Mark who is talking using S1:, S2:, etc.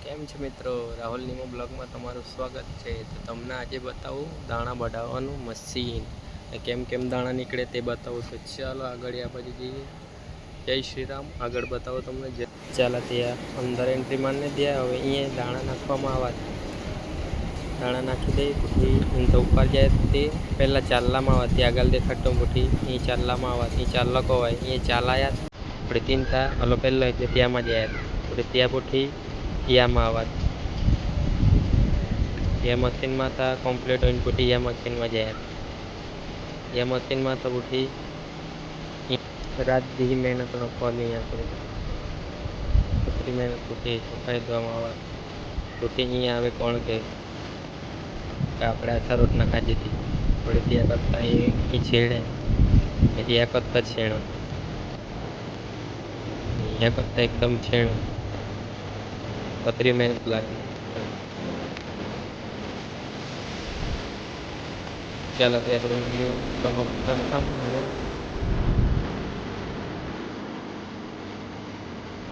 S1: કેમ છે મિત્રો? રાહુલ નીમો બ્લોગમાં તમારું સ્વાગત છે. તો તમને આજે બતાવું દાણા બઢાવવાનું મશીન કેમ કેમ દાણા નીકળે તે બતાવું. તો ચાલો આગળ આ બાજુ જઈએ. જય શ્રી રામ. આગળ બતાવો તમને. ચાલો ત્યાં અંદર એન્ટ્રી મારને ત્યાં હવે અહીંયા દાણા નાખવામાં આવે. દાણા નાખી દઈએ પછી તો ઉપર જાય તે પહેલાં ચાલલામાં આવે. ત્યાં આગળ દેખાડતો પછી એ ચાલલામાં આવે. એ ચાલલો કહેવાય. એ ચાલાયા આપણે તીનતા હલો પહેલો એટલે ત્યાંમાં જાય આપણે ત્યાં પછી યામાં આવાત યા મશીનમાં તા કમ્પ્લીટ હોઈને પછી યા મશીનમાં જાય. યા મશીનમાં તો પછી રાત દી મહેનત રાખવાની આપણે કેટલી મહેનત પછી સફાઈ દવામાં આવે પછી અહીંયા આવે કોણ કે આપણે આથા રોટના ખાધી હતી થોડી ત્યાં કરતાં એ છેડે ત્યાં કરતાં જ છેણો અહીંયા કરતાં એકદમ છેણો પતરી મહેનત લાગે. ચાલો તે આપણે વિડીયો